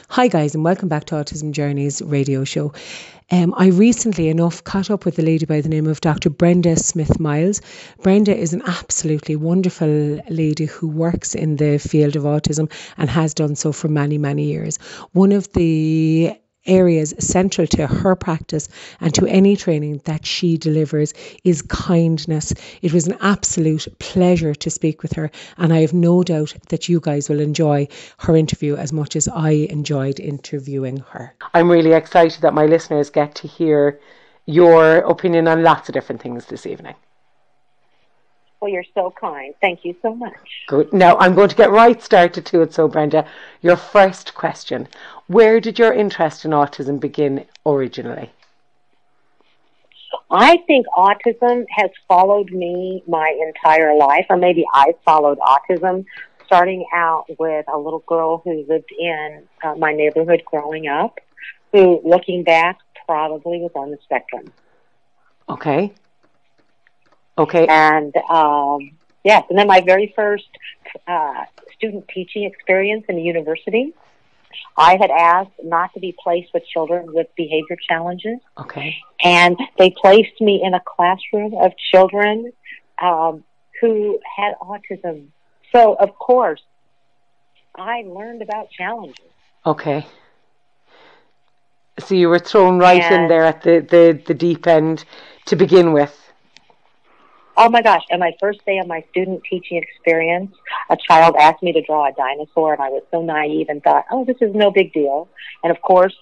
Hi guys, and welcome back to Autism Journeys radio show. I recently enough caught up with a lady by the name of Dr. Brenda Smith Myles. Brenda is an absolutely wonderful lady who works in the field of autism and has done so for many, many years. One of the areas central to her practice and to any training that she delivers is kindness. It was an absolute pleasure to speak with her, and I have no doubt that you guys will enjoy her interview as much as I enjoyed interviewing her. I'm really excited that my listeners get to hear your opinion on lots of different things this evening. Well, you're so kind. Thank you so much. Good. Now, I'm going to get right started to it. So, Brenda, your first question. Where did your interest in autism begin originally? I think autism has followed me my entire life, or maybe I followed autism, starting out with a little girl who lived in my neighborhood growing up, who, looking back, probably was on the spectrum. Okay. And yes, and then my very first student teaching experience in a university, I had asked not to be placed with children with behavior challenges. Okay. And they placed me in a classroom of children who had autism. So, of course, I learned about challenges. Okay. So you were thrown right in there at the deep end to begin with. Oh my gosh, and my first day of my student teaching experience, a child asked me to draw a dinosaur, and I was so naive and thought, oh, this is no big deal. And of course,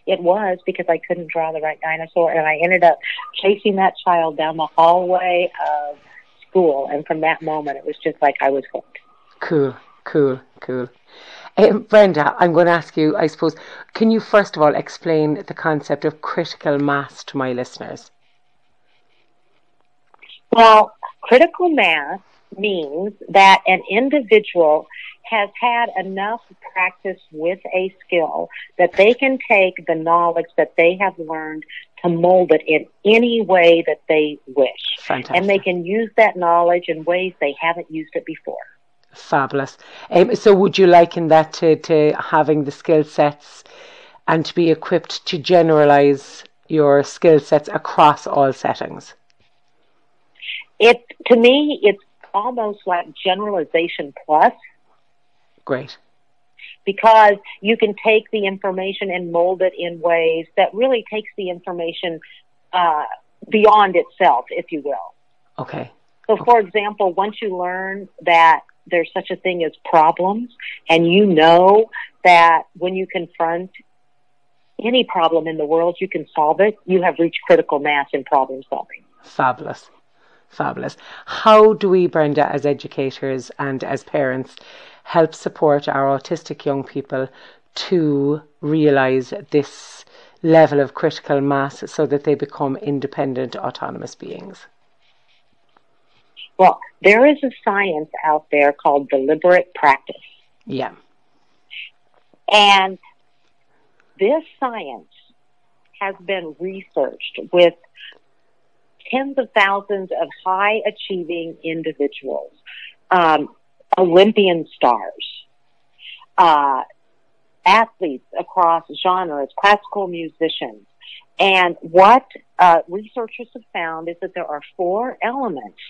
it was, because I couldn't draw the right dinosaur, and I ended up chasing that child down the hallway of school, and from that moment, it was just like I was hooked. Cool. Brenda, I'm going to ask you, I suppose, can you first of all explain the concept of critical mass to my listeners? Well, critical mass means that an individual has had enough practice with a skill that they can take the knowledge that they have learned to mold it in any way that they wish. Fantastic. And they can use that knowledge in ways they haven't used it before. Fabulous. So would you liken that to having the skill sets and to be equipped to generalize your skill sets across all settings? To me, it's almost like generalization plus. Great. Because you can take the information and mold it in ways that really takes the information beyond itself, if you will. Okay. So, for example, once you learn that there's such a thing as problems, and you know that when you confront any problem in the world, you can solve it, you have reached critical mass in problem solving. Fabulous. How do we, Brenda, as educators and as parents, help support our autistic young people to realise this level of critical mass so that they become independent, autonomous beings? Well, there is a science out there called deliberate practice. Yeah. And this science has been researched with tens of thousands of high-achieving individuals, Olympian stars, athletes across genres, classical musicians. And what researchers have found is that there are 4 elements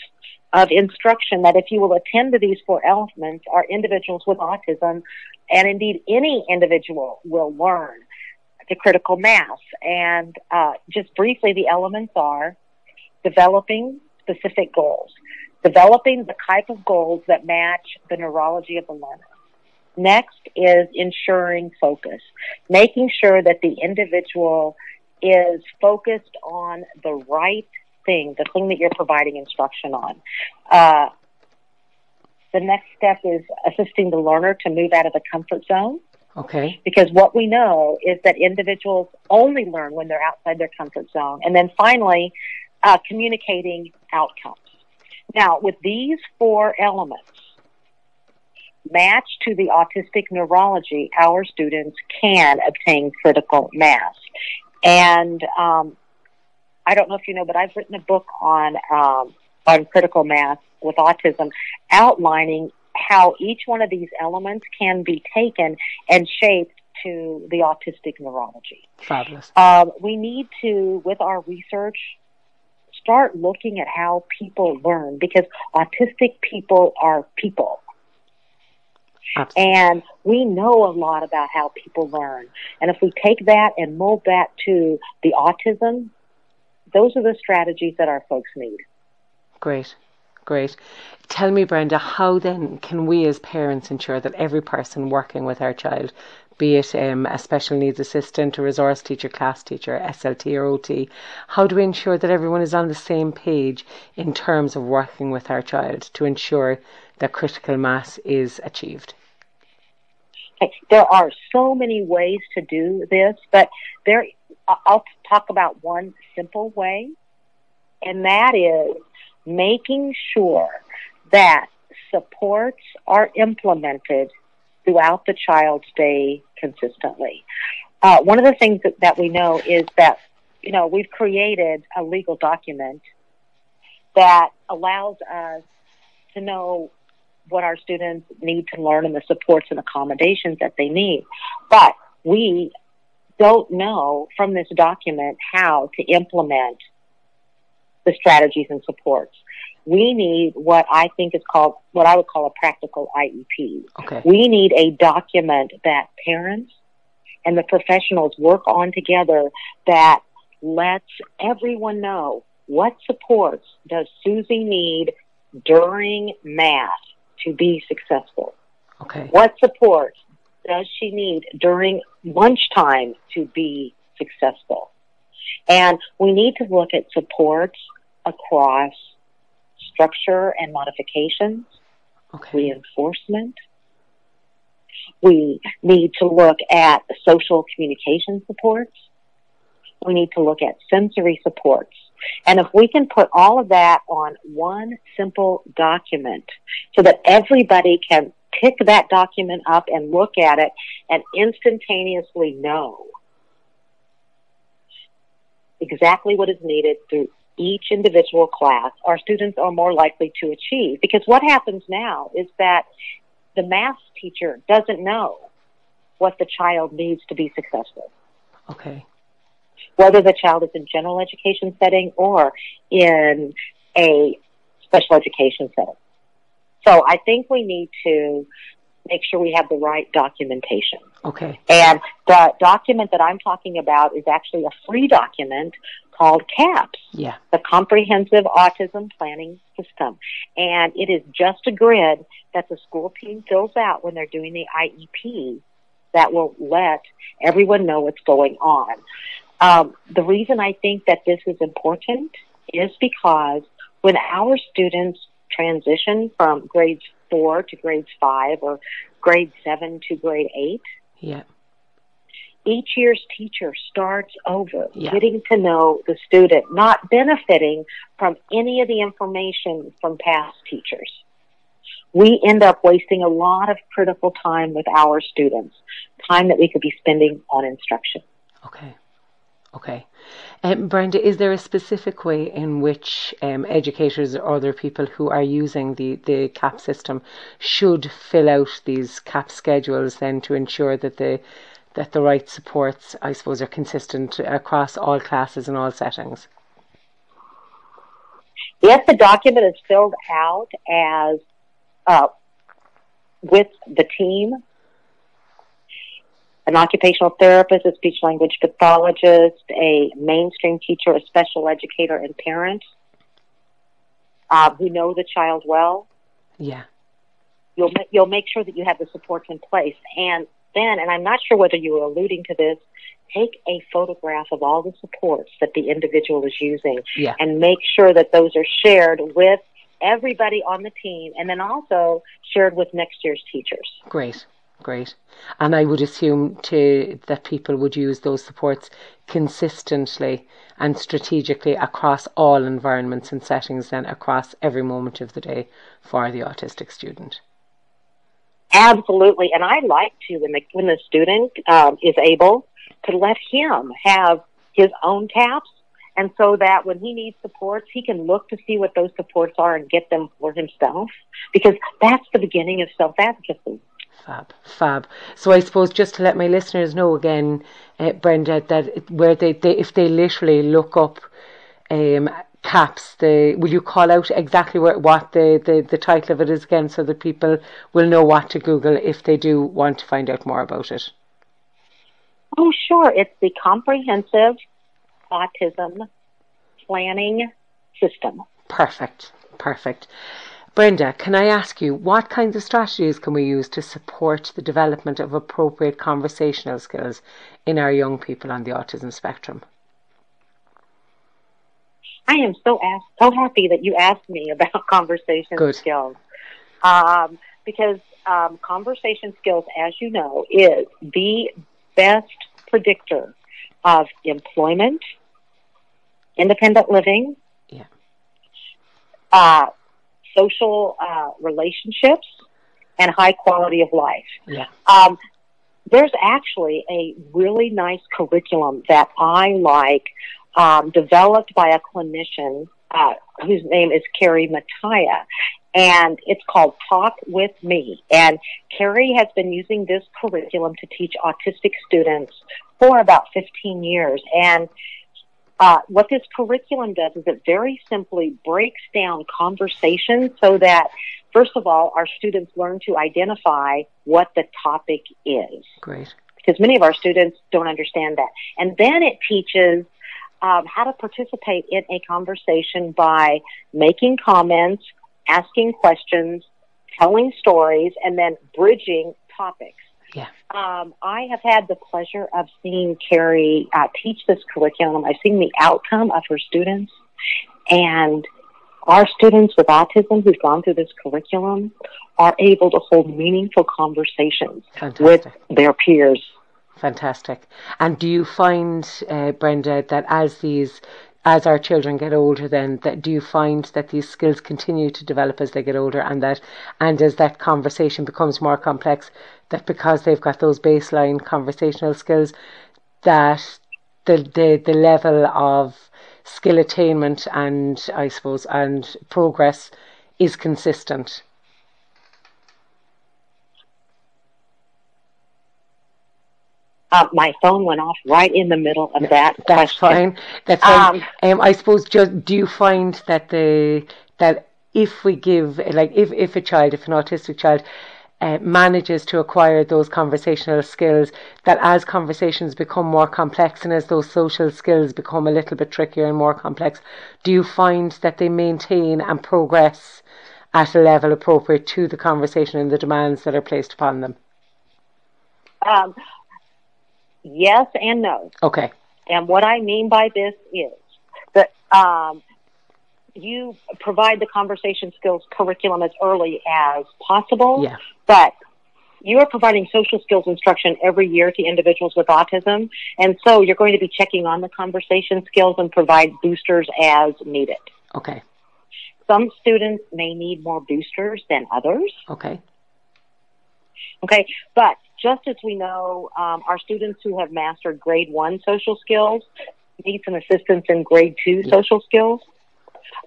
of instruction that, if you will attend to these 4 elements, our individuals with autism, and indeed any individual, will learn the critical mass. And just briefly, the elements are developing specific goals, developing the type of goals that match the neurology of the learner. Next is ensuring focus, making sure that the individual is focused on the right thing, the thing that you're providing instruction on. The next step is assisting the learner to move out of the comfort zone. Okay. Because what we know is that individuals only learn when they're outside their comfort zone. And then finally, communicating outcomes. Now, with these 4 elements matched to the autistic neurology, our students can obtain critical mass. And I don't know if you know, but I've written a book on critical mass with autism, outlining how each one of these elements can be taken and shaped to the autistic neurology. Fabulous. We need to, with our research, start looking at how people learn, because autistic people are people. Absolutely. And we know a lot about how people learn. And if we take that and mold that to the autism, those are the strategies that our folks need. Great. Great. Tell me, Brenda, how then can we as parents ensure that every person working with our child, be it a special needs assistant, a resource teacher, class teacher, SLT or OT, how do we ensure that everyone is on the same page in terms of working with our child to ensure that critical mass is achieved? Okay. There are so many ways to do this, but I'll talk about one simple way, and that is making sure that supports are implemented throughout the child's day consistently. One of the things that we know is that, we've created a legal document that allows us to know what our students need to learn and the supports and accommodations that they need. But we don't know from this document how to implement the strategies and supports. We need what I would call a practical IEP. Okay. We need a document that parents and the professionals work on together that lets everyone know what supports does Susie need during math to be successful. Okay. What supports does she need during lunchtime to be successful? And we need to look at supports across structure and modifications, reinforcement. We need to look at social communication supports. We need to look at sensory supports. And if we can put all of that on one simple document so that everybody can pick that document up and look at it and instantaneously know exactly what is needed through each individual class, our students are more likely to achieve. Because what happens now is that the math teacher doesn't know what the child needs to be successful. Okay. Whether the child is in general education setting or in a special education setting. So I think we need to make sure we have the right documentation. Okay. And the document that I'm talking about is actually a free document called CAPS, the Comprehensive Autism Planning System. And it is just a grid that the school team fills out when they're doing the IEP that will let everyone know what's going on. The reason I think that this is important is because when our students transition from grades 4 to grades 5 or grade 7 to grade 8, each year's teacher starts over, getting to know the student, not benefiting from any of the information from past teachers. We end up wasting a lot of critical time with our students, time that we could be spending on instruction. Okay. Brenda, is there a specific way in which educators or other people who are using the CAP system should fill out these CAP schedules then to ensure that the right supports, I suppose, are consistent across all classes and all settings? If the document is filled out as with the team, an occupational therapist, a speech language pathologist, a mainstream teacher, a special educator, and parents who know the child well, you'll make sure that you have the supports in place. And then, and I'm not sure whether you were alluding to this, take a photograph of all the supports that the individual is using and make sure that those are shared with everybody on the team and then also shared with next year's teachers. Great. And I would assume that people would use those supports consistently and strategically across all environments and settings then across every moment of the day for the autistic student. Absolutely. And I like to, when the student is able to let him have his own taps, and so that when he needs supports, he can look to see what those supports are and get them for himself, because that's the beginning of self-advocacy. Fab, fab. So I suppose just to let my listeners know again, Brenda, that where they if they literally look up CAPS, will you call out exactly what the title of it is again, so that people will know what to Google if they do want to find out more about it? Oh, sure. It's the Comprehensive Autism Planning System. Perfect, perfect. Brenda, can I ask you, what kinds of strategies can we use to support the development of appropriate conversational skills in our young people on the autism spectrum? I am so happy that you asked me about conversation skills. Because conversation skills, as you know, is the best predictor of employment, independent living, social relationships, and high quality of life. Yeah. There's actually a really nice curriculum that I like, developed by a clinician whose name is Carrie Mattia, and it's called Talk With Me. And Carrie has been using this curriculum to teach autistic students for about 15 years. And what this curriculum does is it very simply breaks down conversations so that, first of all, our students learn to identify what the topic is. Great. Because many of our students don't understand that. And then it teaches how to participate in a conversation by making comments, asking questions, telling stories, and then bridging topics. Yeah. I have had the pleasure of seeing Carrie teach this curriculum. I've seen the outcome of her students, and our students with autism who've gone through this curriculum are able to hold meaningful conversations with their peers. Fantastic. And do you find, Brenda, that as our children get older, then do you find that these skills continue to develop as they get older, and as that conversation becomes more complex, that because they've got those baseline conversational skills, that the level of skill attainment and, I suppose, and progress is consistent? My phone went off right in the middle of that That's question. Fine. That's fine. I suppose, just do you find that if we give, like, if an autistic child manages to acquire those conversational skills, that as conversations become more complex and as those social skills become a little bit trickier and more complex, do you find that they maintain and progress at a level appropriate to the conversation and the demands that are placed upon them? Yes and no. Okay. And what I mean by this is that you provide the conversation skills curriculum as early as possible, but you are providing social skills instruction every year to individuals with autism, and so you're going to be checking on the conversation skills and provide boosters as needed. Okay. Some students may need more boosters than others. Okay. Okay, but just as we know, our students who have mastered grade 1 social skills need some assistance in grade 2 social skills.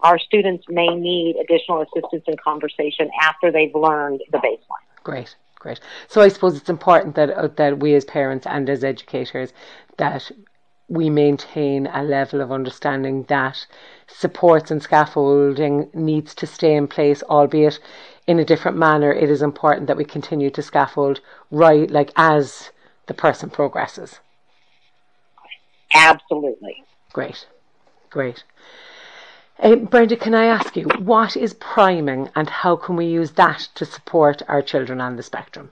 Our students may need additional assistance in conversation after they've learned the baseline. Great, great. So I suppose it's important that we as parents and as educators, that we maintain a level of understanding that supports and scaffolding needs to stay in place, albeit in a different manner. It is important that we continue to scaffold right, like, as the person progresses. Absolutely. Great, great. Brenda, can I ask you, what is priming and how can we use that to support our children on the spectrum?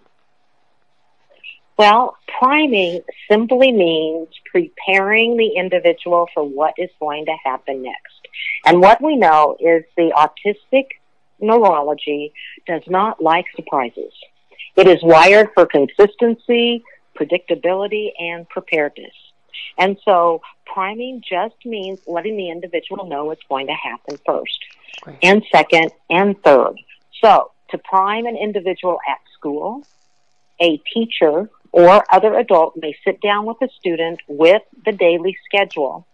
Well, priming simply means preparing the individual for what is going to happen next. And what we know is the autistic neurology does not like surprises. It is wired for consistency, predictability, and preparedness. And so priming just means letting the individual know what's going to happen first, and second, and third. So to prime an individual at school, a teacher or other adult may sit down with a student with the daily schedule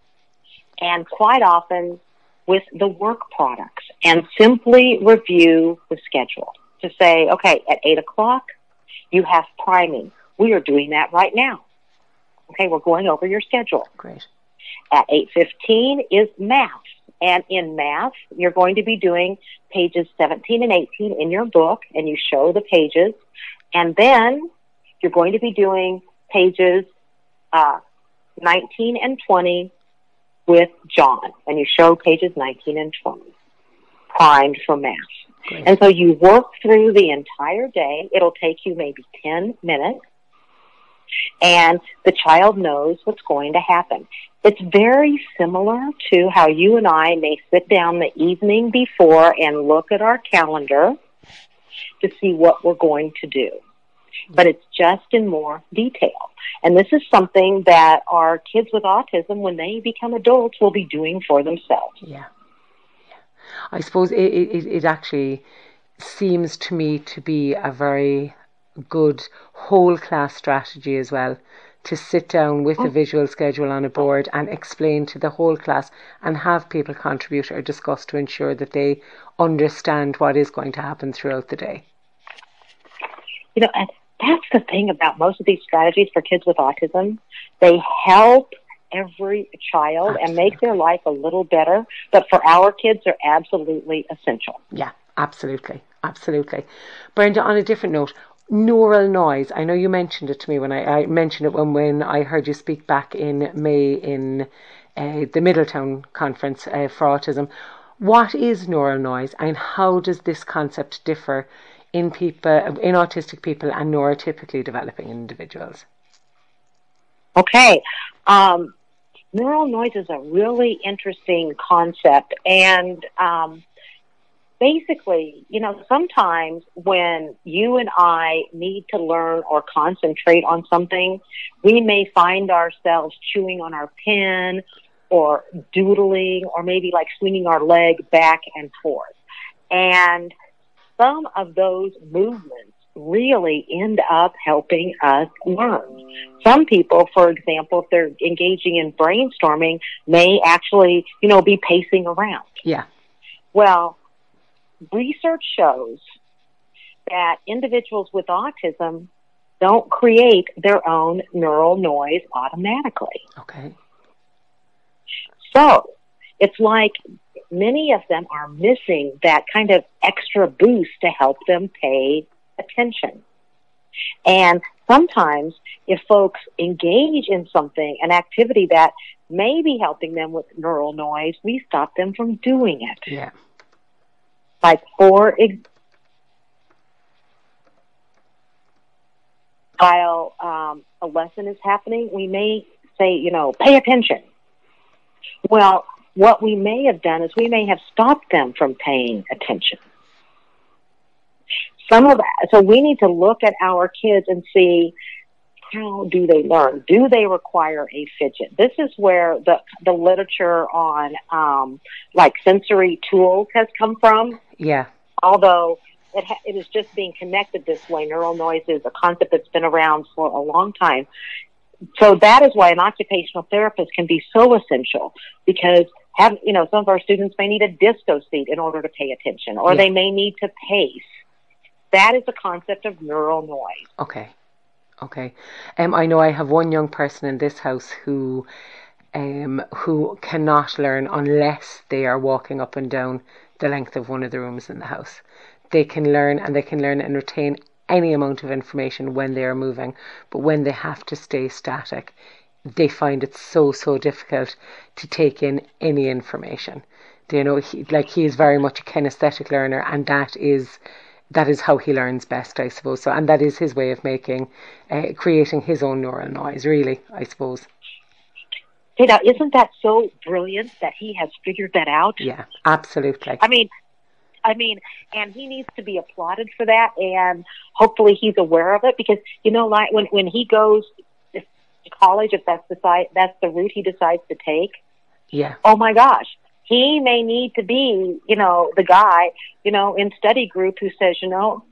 and quite often with the work products and simply review the schedule to say, okay, at 8 o'clock, You have priming. We are doing that right now. Okay, we're going over your schedule. Great. At 8:15 is math. And in math, you're going to be doing pages 17 and 18 in your book, and you show the pages. And then you're going to be doing pages 19 and 20 with John, and you show pages 19 and 20, primed for math. Great. And so you work through the entire day. It'll take you maybe 10 minutes, and the child knows what's going to happen. It's very similar to how you and I may sit down the evening before and look at our calendar to see what we're going to do. But it's just in more detail. And this is something that our kids with autism, when they become adults, will be doing for themselves. Yeah. I suppose it actually seems to me to be a very good whole class strategy as well, to sit down with a visual schedule on a board and explain to the whole class and have people contribute or discuss to ensure that they understand what is going to happen throughout the day. You know, and that's the thing about most of these strategies for kids with autism. They help every child and make their life a little better, but for our kids, they're absolutely essential. Yeah, absolutely. Absolutely. Brenda, on a different note, neural noise. I know you mentioned it to me when I mentioned it when I heard you speak back in May in the Middletown conference for autism. What is neural noise, and how does this concept differ in autistic people and neurotypically developing individuals? Okay. Neural noise is a really interesting concept, and basically, you know, sometimes when you and I need to learn or concentrate on something, we may find ourselves chewing on our pen or doodling or maybe like swinging our leg back and forth. And some of those movements really end up helping us learn. Some people, for example, if they're engaging in brainstorming, may actually, you know, be pacing around. Yeah. Well, research shows that individuals with autism don't create their own neural noise automatically. Okay. So it's like many of them are missing that kind of extra boost to help them pay attention. And sometimes if folks engage in something, an activity that may be helping them with neural noise, we stop them from doing it. Yeah. Like while a lesson is happening, we may say, you know, pay attention. Well, what we may have done is we may have stopped them from paying attention. So we need to look at our kids and see, how do they learn? Do they require a fidget? This is where the literature on like sensory tools has come from. Yeah. Although it is just being connected this way. Neural noise is a concept that's been around for a long time. So that is why an occupational therapist can be so essential, because some of our students may need a disco seat in order to pay attention, or they may need to pace. That is the concept of neural noise. Okay. I know I have one young person in this house who cannot learn unless they are walking up and down the length of one of the rooms in the house. They can learn and retain any amount of information when they are moving, but when they have to stay static, they find it so difficult to take in any information. You know, he is very much a kinesthetic learner, and that is how he learns best, I suppose. So, and that is his way of creating his own neural noise, really, I suppose. Hey, now, isn't that so brilliant that he has figured that out? Yeah, absolutely. I mean, and he needs to be applauded for that, and hopefully he's aware of it, because, you know, like when he goes to college, if that's the route he decides to take. Yeah. Oh my gosh. He may need to be, you know, the guy, you know, in study group who says, you know,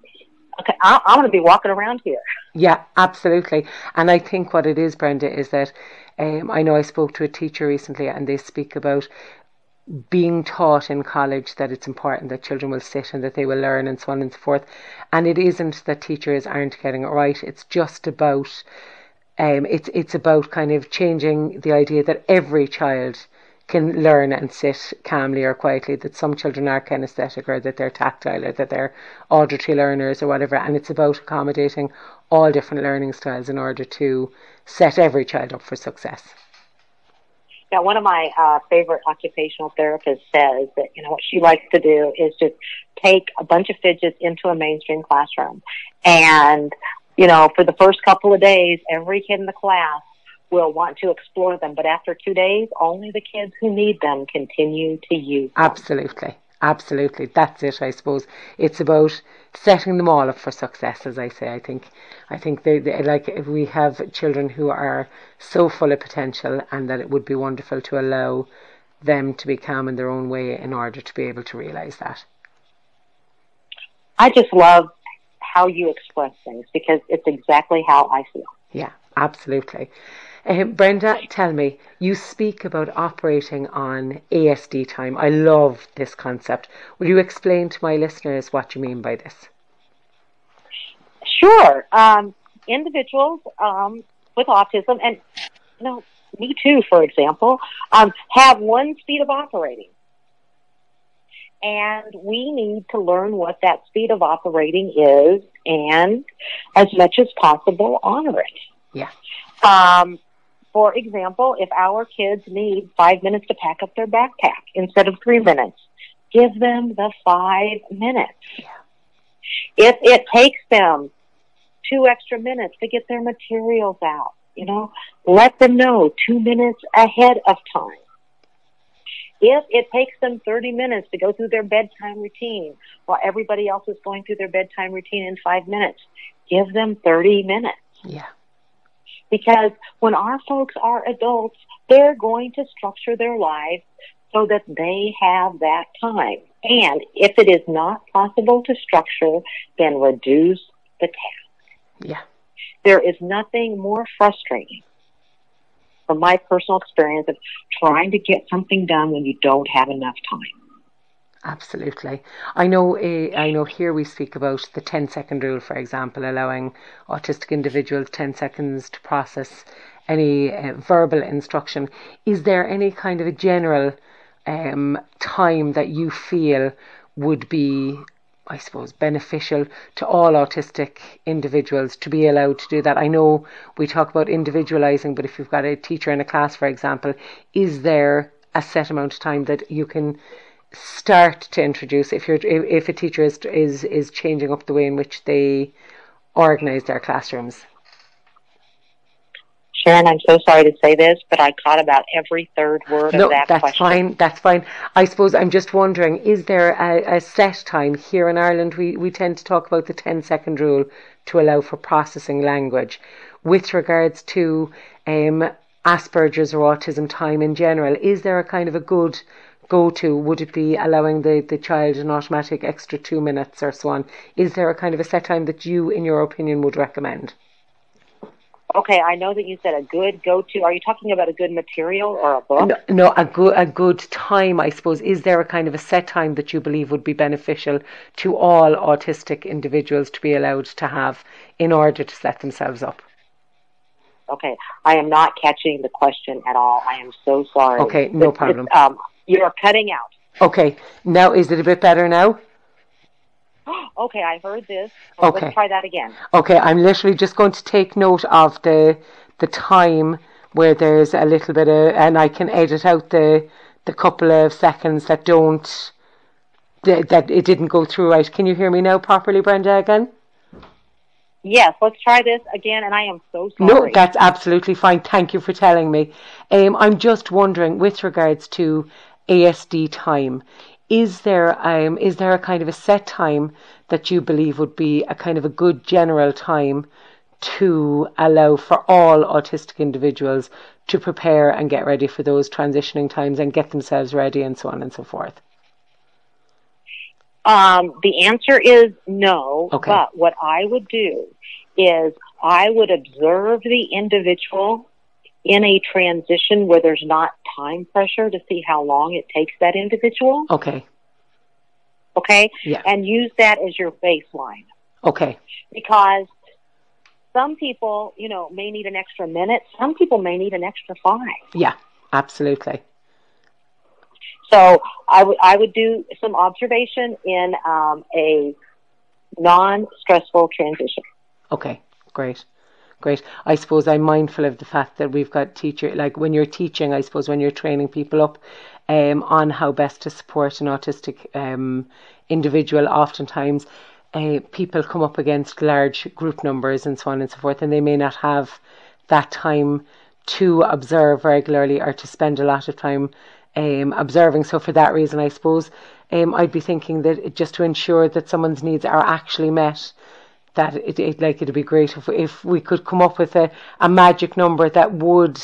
okay, I'm going to be walking around here. Yeah, absolutely. And I think what it is, Brenda, is that I know I spoke to a teacher recently, and they speak about being taught in college that it's important that children will sit and that they will learn and so on and so forth. And it isn't that teachers aren't getting it right. It's just about it's about kind of changing the idea that every child can learn and sit calmly or quietly, that some children are kinesthetic or that they're tactile or that they're auditory learners or whatever, and it's about accommodating all different learning styles in order to set every child up for success. Now, one of my favorite occupational therapists says that, what she likes to do is just take a bunch of fidgets into a mainstream classroom. And, for the first couple of days, every kid in the class will want to explore them. But after 2 days, only the kids who need them continue to use them. Absolutely. That's it, I suppose. It's about setting them all up for success, as I say. I think they like, we have children who are so full of potential, and that it would be wonderful to allow them to be calm in their own way in order to be able to realise that. I just love how you express things, because it's exactly how I feel. Yeah, absolutely. Brenda, tell me, you speak about operating on Asd time. I love this concept. Will you explain to my listeners what you mean by this? Sure. Individuals with autism, and me too, for example, have one speed of operating. And we need to learn what that speed of operating is, and as much as possible, honor it. Yeah. For example, if our kids need 5 minutes to pack up their backpack instead of 3 minutes, give them the 5 minutes. Yeah. If it takes them 2 extra minutes to get their materials out, let them know 2 minutes ahead of time. If it takes them 30 minutes to go through their bedtime routine while everybody else is going through their bedtime routine in 5 minutes, give them 30 minutes. Yeah. Because when our folks are adults, they're going to structure their lives so that they have that time. And if it is not possible to structure, then reduce the task. Yeah. There is nothing more frustrating, from my personal experience, of trying to get something done when you don't have enough time. Absolutely. I know here we speak about the 10-second rule, for example, allowing autistic individuals 10 seconds to process any verbal instruction. Is there any kind of a general time that you feel would be, I suppose, beneficial to all autistic individuals to be allowed to do that? I know we talk about individualizing, but if you've got a teacher in a class, for example, is there a set amount of time that you can start to introduce if a teacher is changing up the way in which they organize their classrooms? Sharon, I'm so sorry to say this, but I caught about every third word of that question. That's fine. I suppose I'm just wondering, is there a set time? Here in Ireland, we tend to talk about the 10-second rule to allow for processing language. With regards to Asperger's or autism time in general, is there a kind of a good go-to? Would it be allowing the child an automatic extra 2 minutes or so on? Is there a kind of a set time that you, in your opinion, would recommend? Okay, I know that you said a good go-to. Are you talking about a good material or a book? No, a good time, I suppose. Is there a kind of a set time that you believe would be beneficial to all autistic individuals to be allowed to have in order to set themselves up? Okay, I am not catching the question at all. I am so sorry. Okay, no problem. You're cutting out. Okay, now is it a bit better now? Okay, I heard this. Okay. Let's try that again. Okay, I'm literally just going to take note of the time where there's a little bit of, and I can edit out the couple of seconds that it didn't go through right. Can you hear me now properly, Brenda, again? Yes, let's try this again, and I am so sorry. No, that's absolutely fine. Thank you for telling me. I'm just wondering, with regards to Asd time, is there a kind of a set time that you believe would be a kind of a good general time to allow for all autistic individuals to prepare and get ready for those transitioning times and get themselves ready and so on and so forth? The answer is no, okay. But what I would do is I would observe the individual in a transition where there's not time pressure to see how long it takes that individual. Okay. Okay? Yeah. And use that as your baseline. Okay. Because some people, may need an extra minute. Some people may need an extra 5. Yeah, absolutely. So I would do some observation in a non-stressful transition. Okay, great. I suppose I'm mindful of the fact that we've got like when you're teaching, I suppose when you're training people up on how best to support an autistic individual, oftentimes people come up against large group numbers and so on and so forth, and they may not have that time to observe regularly or to spend a lot of time observing. So for that reason, I suppose I'd be thinking that just to ensure that someone's needs are actually met, that it'd be great if we could come up with a magic number that would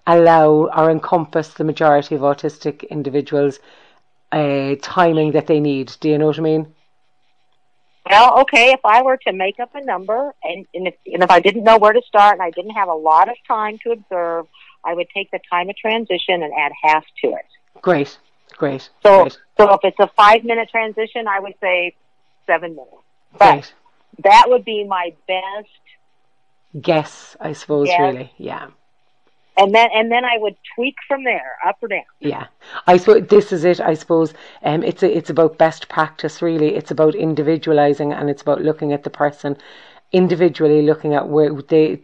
allow or encompass the majority of autistic individuals timing that they need. Do you know what I mean? Well, okay, if I were to make up a number, and if I didn't know where to start and I didn't have a lot of time to observe, I would take the time of transition and add half to it. Great. So if it's a 5-minute transition, I would say 7 minutes. But Great. That would be my best guess, I suppose, really. Yeah. And then I would tweak from there, up or down. Yeah, I suppose this is it. I suppose it's about best practice. Really, it's about individualizing, and it's about looking at the person individually, looking at where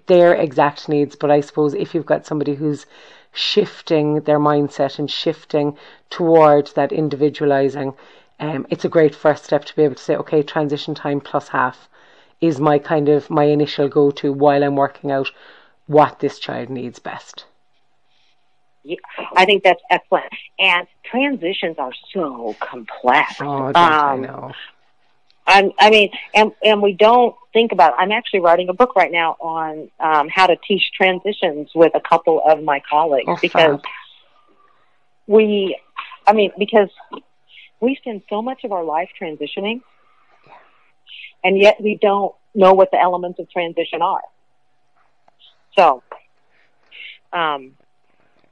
their exact needs. But I suppose if you've got somebody who's shifting their mindset and shifting towards that individualizing, it's a great first step to be able to say, okay, transition time plus half is my initial go-to while I'm working out what this child needs best. Yeah, I think that's excellent. And transitions are so complex. Oh, I know. I mean, and we don't think about it. I'm actually writing a book right now on how to teach transitions with a couple of my colleagues, because we spend so much of our life transitioning, and yet we don't know what the elements of transition are. So,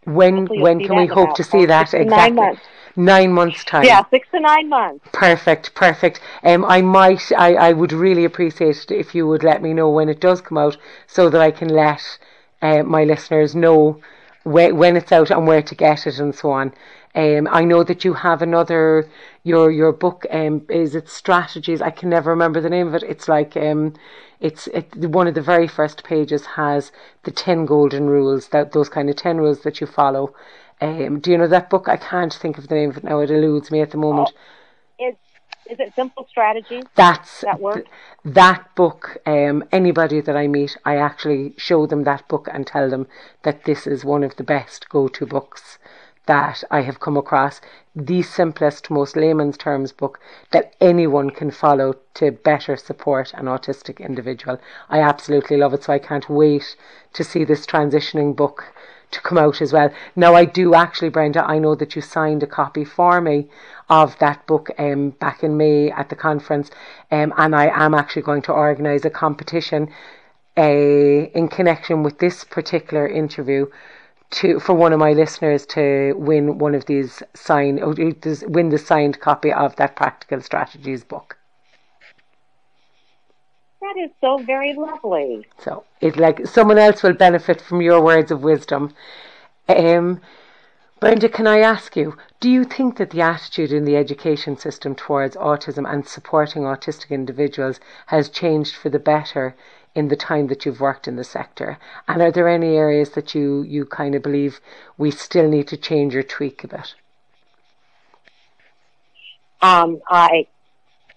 when can we hope to see that exactly? 9 months. 9 months time. Yeah, 6 to 9 months. Perfect. I would really appreciate it if you would let me know when it does come out, so that I can let my listeners know when it's out and where to get it and so on. I know that you have another, your book, is it Strategies? I can never remember the name of it. It's like, it's one of the very first pages has the 10 golden rules, those kind of 10 rules that you follow. Do you know that book? I can't think of the name of it now. It eludes me at the moment. Is it Simple Strategies? That works? That book, anybody that I meet, I actually show them that book and tell them that this is one of the best go-to books that I have come across. The simplest, most layman's terms book that anyone can follow to better support an autistic individual. I absolutely love it, so I can't wait to see this transitioning book to come out as well. Now, I do actually, Brenda, I know that you signed a copy for me of that book back in May at the conference, and I am actually going to organise a competition in connection with this particular interview for one of my listeners to win one of these win the signed copy of that Practical Strategies book. That is so very lovely. So it's like someone else will benefit from your words of wisdom. Brenda, can I ask you, do you think that the attitude in the education system towards autism and supporting autistic individuals has changed for the better in the time that you've worked in the sector? And are there any areas that you kind of believe we still need to change or tweak a bit? I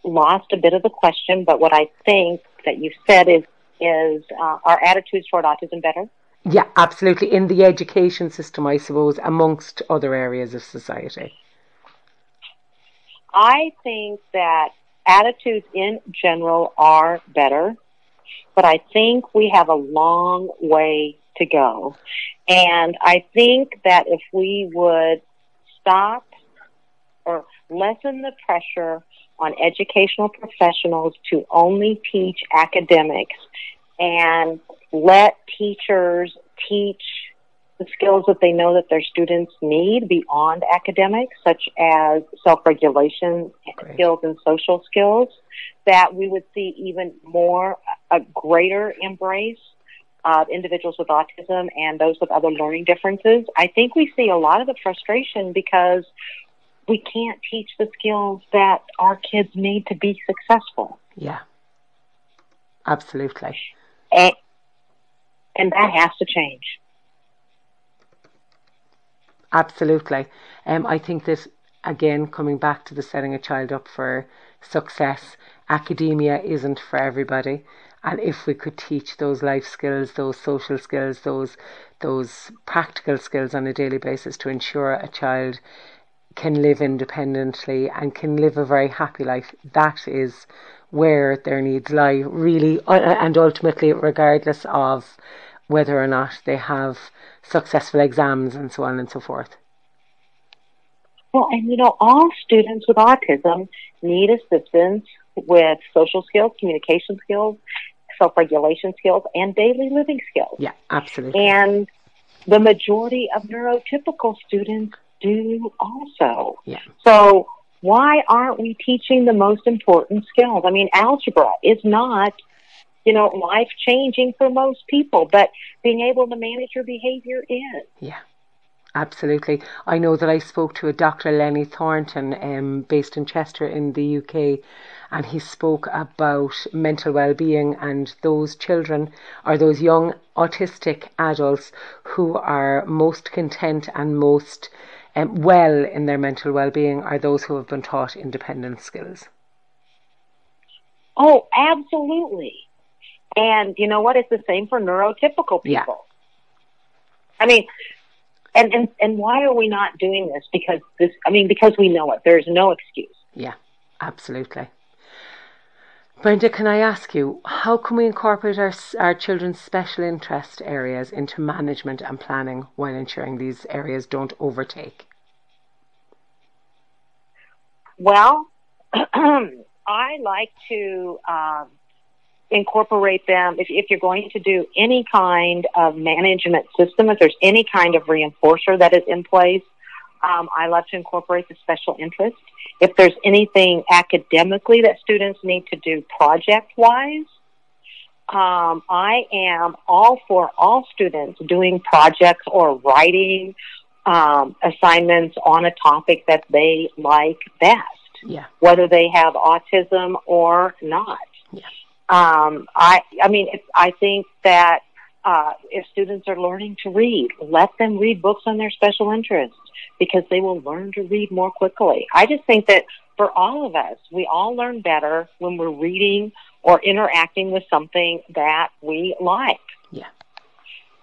lost a bit of the question, but what I think that you said is our attitudes toward autism better? Yeah, absolutely. In the education system, I suppose, amongst other areas of society. I think that attitudes in general are better, but I think we have a long way to go. And I think that if we would stop or lessen the pressure on educational professionals to only teach academics and let teachers teach the skills that they know that their students need beyond academics, such as self-regulation skills and social skills, that we would see even more, a greater embrace of individuals with autism and those with other learning differences. I think we see a lot of the frustration because we can't teach the skills that our kids need to be successful. Yeah, absolutely. And that has to change. Absolutely. I think that, again, coming back to the setting a child up for success, academia isn't for everybody. And if we could teach those life skills, those social skills, those practical skills on a daily basis to ensure a child can live independently and can live a very happy life, that is where their needs lie, really, and ultimately, regardless of whether or not they have successful exams and so on and so forth. Well, and all students with autism need assistance with social skills, communication skills, self-regulation skills, and daily living skills. Yeah, absolutely. And the majority of neurotypical students do also. Yeah. So why aren't we teaching the most important skills? I mean, algebra is not, life-changing for most people, but being able to manage your behavior is. Yeah, absolutely. I know that I spoke to a Dr. Lenny Thornton, based in Chester in the UK, and he spoke about mental well-being and those children or those young autistic adults who are most content and most well in their mental well-being are those who have been taught independent skills. Oh, absolutely. And you know what? It's the same for neurotypical people. Yeah. I mean, and why are we not doing this? Because we know it. There's no excuse. Yeah, absolutely. Brenda, can I ask you, how can we incorporate our children's special interest areas into management and planning while ensuring these areas don't overtake? Well, I like to incorporate them. If you're going to do any kind of management system, if there's any kind of reinforcer that is in place, I love to incorporate the special interest. If there's anything academically that students need to do project-wise, I am all for all students doing projects or writing assignments on a topic that they like best, whether they have autism or not. Yeah. I think that if students are learning to read, let them read books on their special interests because they will learn to read more quickly. I just think that for all of us, we all learn better when we're reading or interacting with something that we like. Yeah.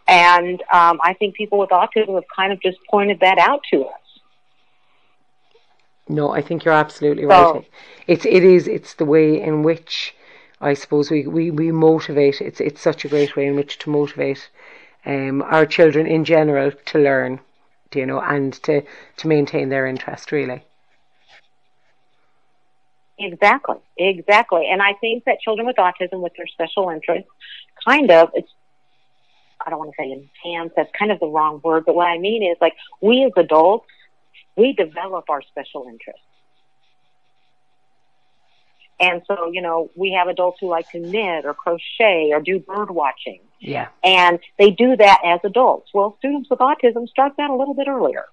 And I think people with autism have kind of just pointed that out to us. No, I think you're absolutely right. It's the way in which I suppose we motivate. It's such a great way in which to motivate our children in general to learn, and to maintain their interest, really. Exactly. And I think that children with autism with their special interests I don't want to say enhance, that's kind of the wrong word, but what I mean is we as adults, we develop our special interests. And so, we have adults who like to knit or crochet or do bird watching. Yeah. And they do that as adults. Well, students with autism start that a little bit earlier.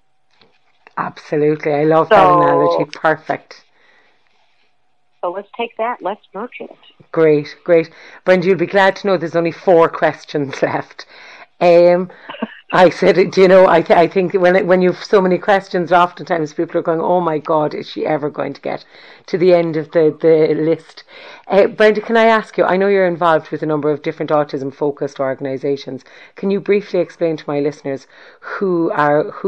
Absolutely. I love that analogy. Perfect. So let's take that. Let's nurture it. Great. Brenda, you'll be glad to know there's only 4 questions left. I said, I think when you have so many questions, oftentimes people are going, oh my God, is she ever going to get to the end of the list? Brenda, can I ask you, I know you're involved with a number of different autism-focused organisations. Can you briefly explain to my listeners who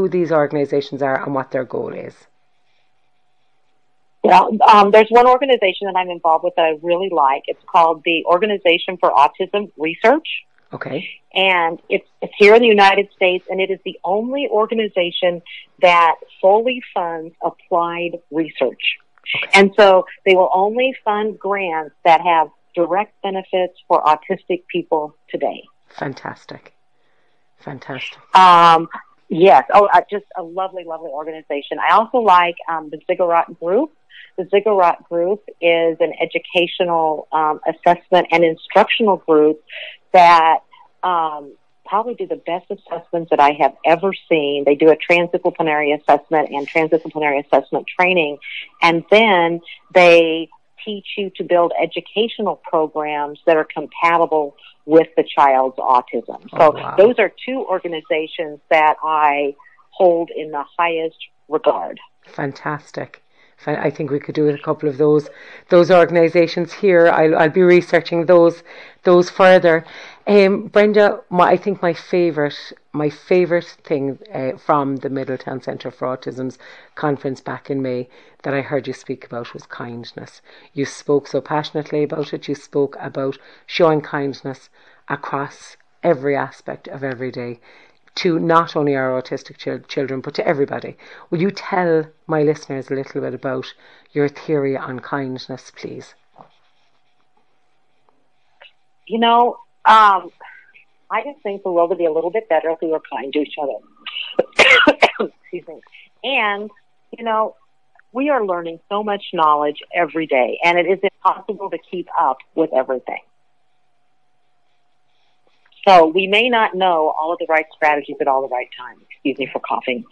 these organisations are and what their goal is? Yeah, there's one organization that I'm involved with that I really like. It's called the Organization for Autism Research. Okay. And it's here in the United States, and it is the only organization that solely funds applied research. Okay. And so they will only fund grants that have direct benefits for autistic people today. Fantastic. Fantastic. Yes. Oh, just a lovely, lovely organization. I also like the Ziggurat Group. The Ziggurat Group is an educational assessment and instructional group that probably do the best assessments that I have ever seen. They do a transdisciplinary assessment and transdisciplinary assessment training, and then they teach you to build educational programs that are compatible with the child's autism. So those are two organizations that I hold in the highest regard. Fantastic. I think we could do a couple of those organisations here. I'll be researching those further. Brenda, I think my favourite thing from the Middletown Centre for Autism's conference back in May that I heard you speak about was kindness. You spoke so passionately about it. You spoke about showing kindness across every aspect of every day, to not only our autistic children, but to everybody. Will you tell my listeners a little bit about your theory on kindness, please? You know, I just think the world would be a little bit better if we were kind to each other. Excuse me. And, you know, we are learning so much knowledge every day, and it is impossible to keep up with everything. So we may not know all of the right strategies at all the right times. Excuse me for coughing.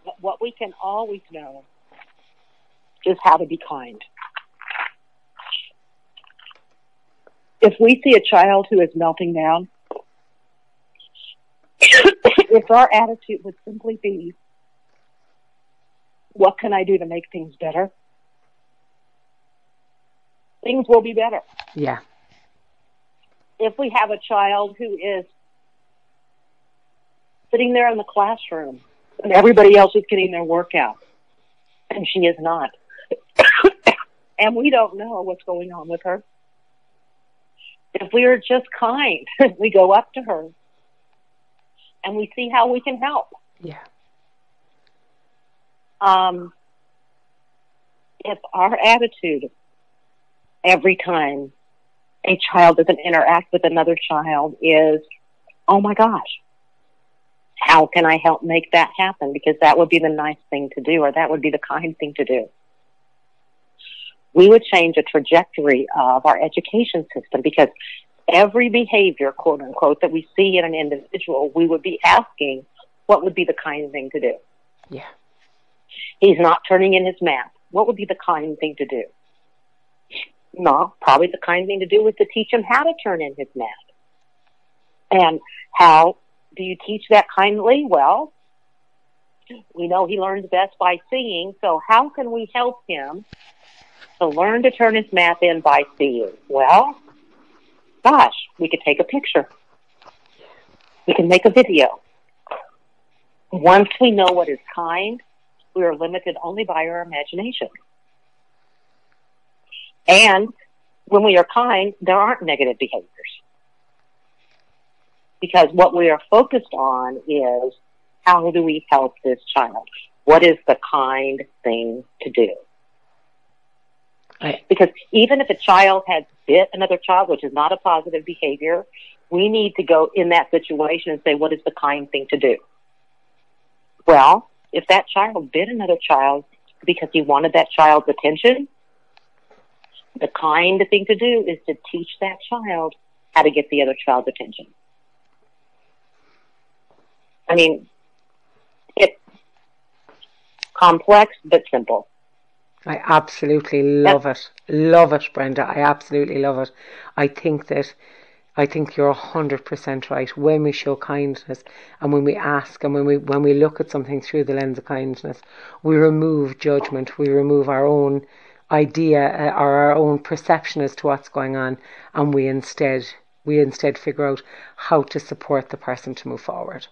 But what we can always know is how to be kind. If we see a child who is melting down, if our attitude would simply be, what can I do to make things better? Things will be better. Yeah. If we have a child who is sitting there in the classroom and everybody else is getting their workout and she is not, and we don't know what's going on with her, if we are just kind, we go up to her and we see how we can help. Yeah. If our attitude every time a child doesn't interact with another child is, oh my gosh, how can I help make that happen? Because that would be the nice thing to do, or that would be the kind thing to do. We would change the trajectory of our education system, because every behavior, quote unquote, that we see in an individual, we would be asking, what would be the kind thing to do? Yeah. He's not turning in his math. What would be the kind thing to do? No, probably the kind thing to do is to teach him how to turn in his math. And how do you teach that kindly? Well, we know he learns best by seeing, so how can we help him to learn to turn his math in by seeing? Well, gosh, we could take a picture. We can make a video. Once we know what is kind, we are limited only by our imagination. And when we are kind, there aren't negative behaviors. Because what we are focused on is, how do we help this child? What is the kind thing to do? Because even if a child has bit another child, which is not a positive behavior, we need to go in that situation and say, what is the kind thing to do? Well, if that child bit another child because he wanted that child's attention, the kind thing to do is to teach that child how to get the other child's attention. I mean, it's complex but simple. I absolutely love it. Love it, Brenda. I absolutely love it. I think you're 100% right. When we show kindness and when we ask and when we look at something through the lens of kindness, we remove judgment. We remove our own idea or our own perception as to what's going on, and we instead figure out how to support the person to move forward.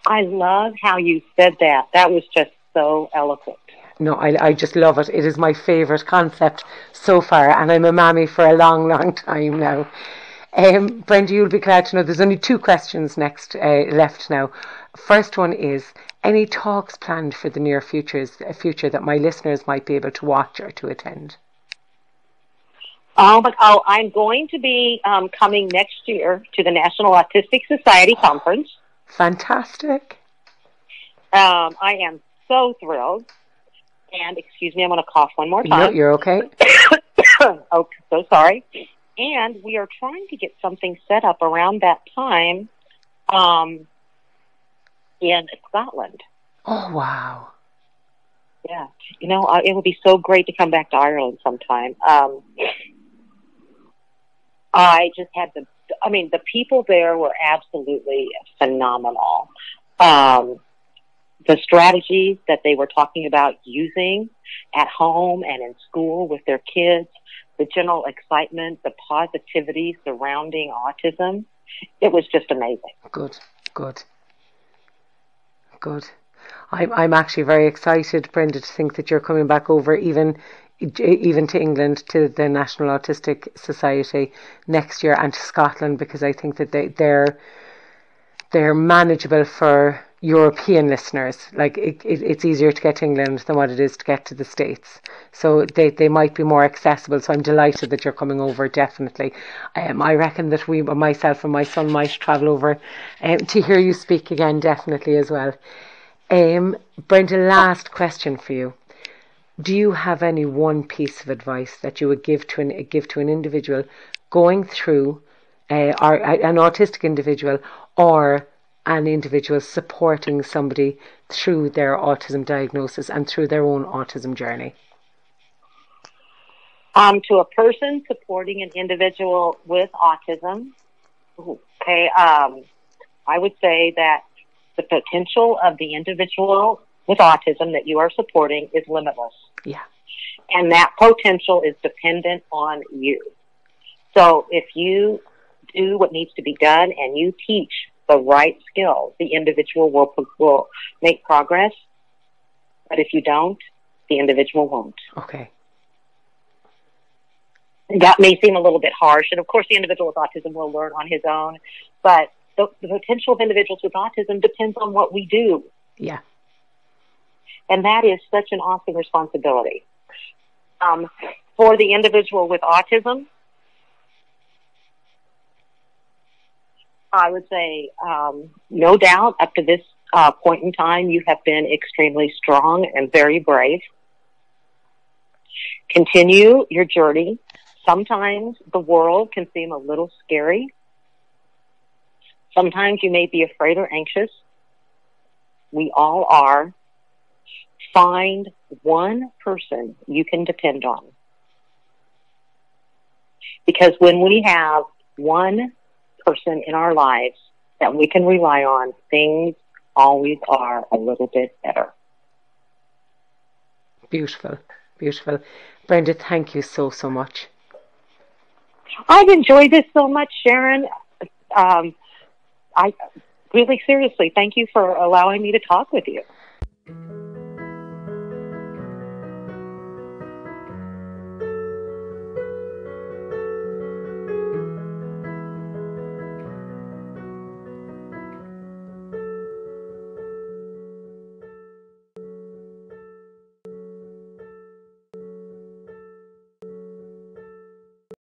I love how you said that. That was just so eloquent. No, I just love it. It is my favourite concept so far, and I'm a mammy for a long, long time now. Brenda, you'll be glad to know there's only 2 questions left now. First one is, any talks planned for the near future that my listeners might be able to watch or to attend? I'm going to be coming next year to the National Autistic Society Conference. Fantastic. I am so thrilled. And excuse me, I'm going to cough one more time. No, you're okay. Oh, so sorry. And we are trying to get something set up around that time in Scotland. Oh, wow. Yeah. It would be so great to come back to Ireland sometime. I just had the people there were absolutely phenomenal. The strategies that they were talking about using at home and in school with their kids, the general excitement, the positivity surrounding autism, it was just amazing. Good. I'm actually very excited, Brenda, to think that you're coming back over even to England, to the National Autistic Society next year, and to Scotland, because I think that they're manageable for European listeners. Like it's easier to get to England than what it is to get to the States, so they might be more accessible. So I'm delighted that you're coming over, definitely. I reckon that myself and my son might travel over to hear you speak again, definitely, as well. Brenda, last question for you. Do you have any one piece of advice that you would give to an individual going through, or an autistic individual, or an individual supporting somebody through their autism diagnosis and through their own autism journey? To a person supporting an individual with autism, I would say that the potential of the individual with autism that you are supporting is limitless. Yeah. And that potential is dependent on you. So if you do what needs to be done and you teach the right skills, the individual will make progress. But if you don't, the individual won't. Okay. That may seem a little bit harsh. And of course, the individual with autism will learn on his own. But the potential of individuals with autism depends on what we do. Yeah. And that is such an awesome responsibility. For the individual with autism, I would say, no doubt, up to this point in time, you have been extremely strong and very brave. Continue your journey. Sometimes the world can seem a little scary. Sometimes you may be afraid or anxious. We all are. Find one person you can depend on. Because when we have one person in our lives that we can rely on, things always are a little bit better. Beautiful. Brenda, thank you so much. I've enjoyed this so much, Sharon. I really, seriously, thank you for allowing me to talk with you.